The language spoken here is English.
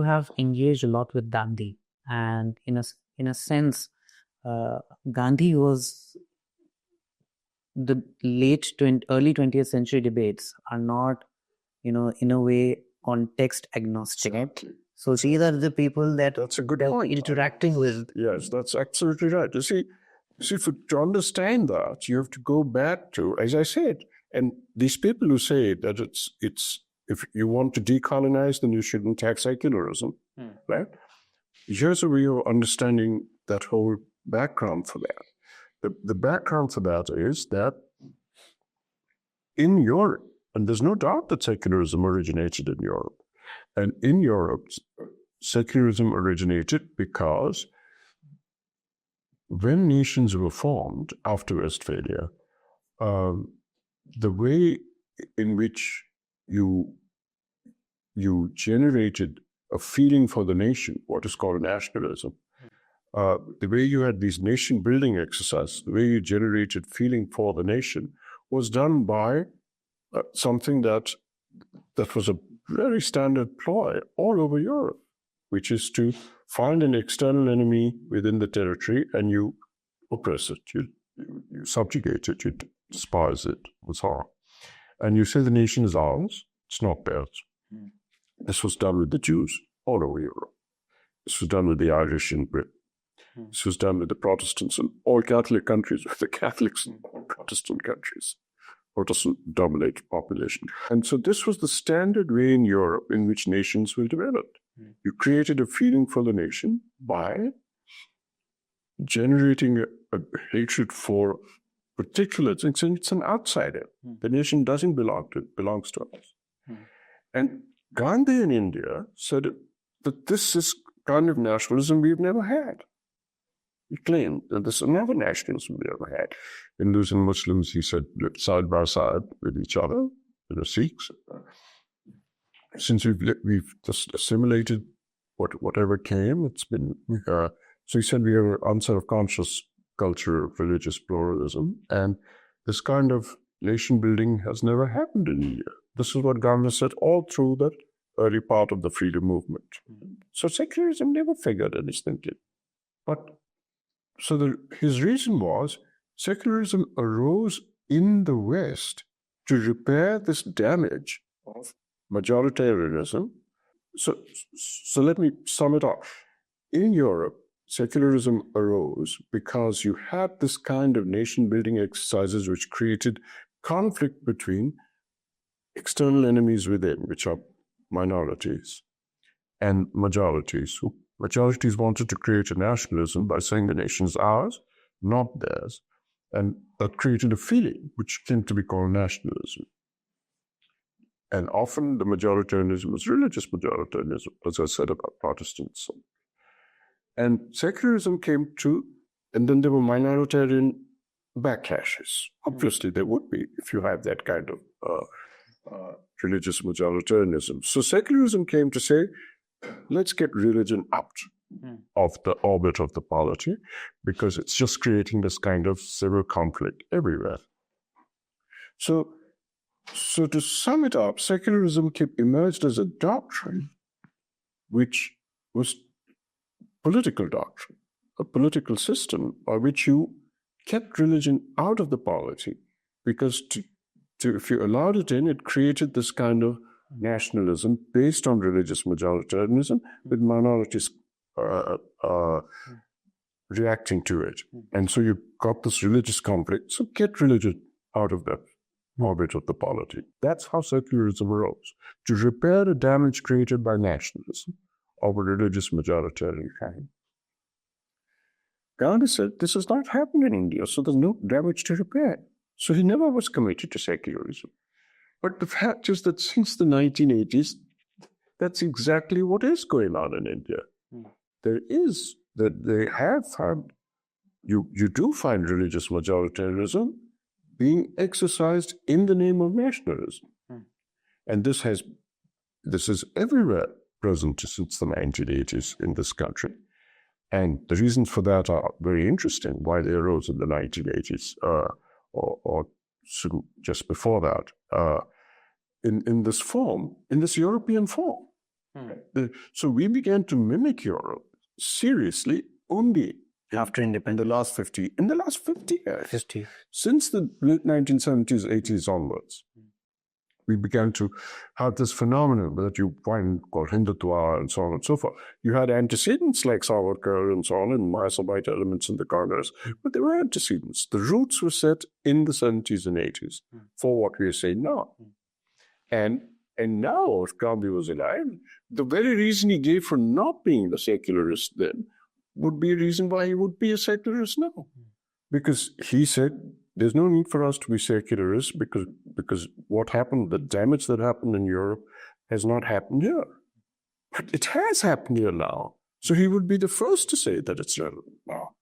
have engaged a lot with Gandhi, and in a sense, Gandhi was the early 20th century debates are not, in a way, context agnostic. Exactly. So these are the people that That's a good they were point. interacting with. Yes, that's absolutely right. You see, to understand that, you have to go back to, as I said, and these people who say that it's if you want to decolonize, then you shouldn't tax secularism, right? Here's a way of understanding that whole background for that. The background for that is that in Europe, and there's no doubt that secularism originated in Europe, and in Europe, secularism originated because when nations were formed after Westphalia, the way in which you generated a feeling for the nation, what is called nationalism, the way you had these nation-building exercises, the way you generated feeling for the nation, was done by something that was a very standard ploy all over Europe, which is to find an external enemy within the territory and you oppress it, you subjugate it, you despise it, and so on. And you say the nation is ours, it's not theirs. This was done with the Jews all over Europe. This was done with the Irish in Britain. This was done with the Protestants in all Catholic countries, with the Catholics in all Protestant countries, Protestant-dominated population. And so this was the standard way in Europe in which nations were developed. You created a feeling for the nation by generating a hatred for particular things, and it's an outsider. The nation doesn't belong to it, belongs to us. And Gandhi in India said that this is kind of nationalism we've never had. He claimed that this is another nationalism we ever had. Hindus and Muslims, he said, lived side by side with each other, Sikhs. Since we've just assimilated whatever came, it's been, so he said we have an unself-conscious culture of religious pluralism, and this kind of nation building has never happened in India. This is what Gandhi said all through that early part of the freedom movement. So secularism never figured in his thinking. But so his reason was secularism arose in the West to repair this damage of majoritarianism. So let me sum it up. In Europe, secularism arose because you had this kind of nation-building exercises which created conflict between external enemies within, which are minorities, and majorities. So majorities wanted to create a nationalism by saying the nation is ours, not theirs. And that created a feeling which came to be called nationalism. And often the majoritarianism was religious majoritarianism, as I said about Protestants. And secularism came to, and then there were minoritarian backlashes. Obviously, there would be if you have that kind of religious majoritarianism. So secularism came to say, let's get religion out of the orbit of the polity, because it's just creating this kind of civil conflict everywhere. So to sum it up, secularism emerged as a doctrine which was political doctrine, a political system by which you kept religion out of the polity, because if you allowed it in, it created this kind of nationalism based on religious majoritarianism with minorities reacting to it. And so you got this religious conflict. So get religion out of that orbit of the polity. That's how secularism arose, to repair the damage created by nationalism of a religious majoritarian kind. Gandhi said, this has not happened in India, so there's no damage to repair. So he never was committed to secularism. But the fact is that since the 1980s, that's exactly what is going on in India. They have found, you do find religious majoritarianism being exercised in the name of nationalism. And this is everywhere present since the 1980s in this country. And the reasons for that are very interesting, why they arose in the 1980s or just before that, in this form, in this European form. So we began to mimic Europe seriously only after independence. in the last 50 years. 50. Since the late 1970s, 80s onwards, we began to have this phenomenon that you find called Hindutva and so on and so forth. You had antecedents like Savarkar and so on, and Mayasabite elements in the Congress, but they were antecedents. The roots were set in the 70s and 80s for what we are saying now. And now, if Gandhi was alive, the very reason he gave for not being a secularist then would be a reason why he would be a secularist now. Because he said, there's no need for us to be secularists because what happened, the damage that happened in Europe has not happened here. But it has happened here now. So he would be the first to say that it's relevant now.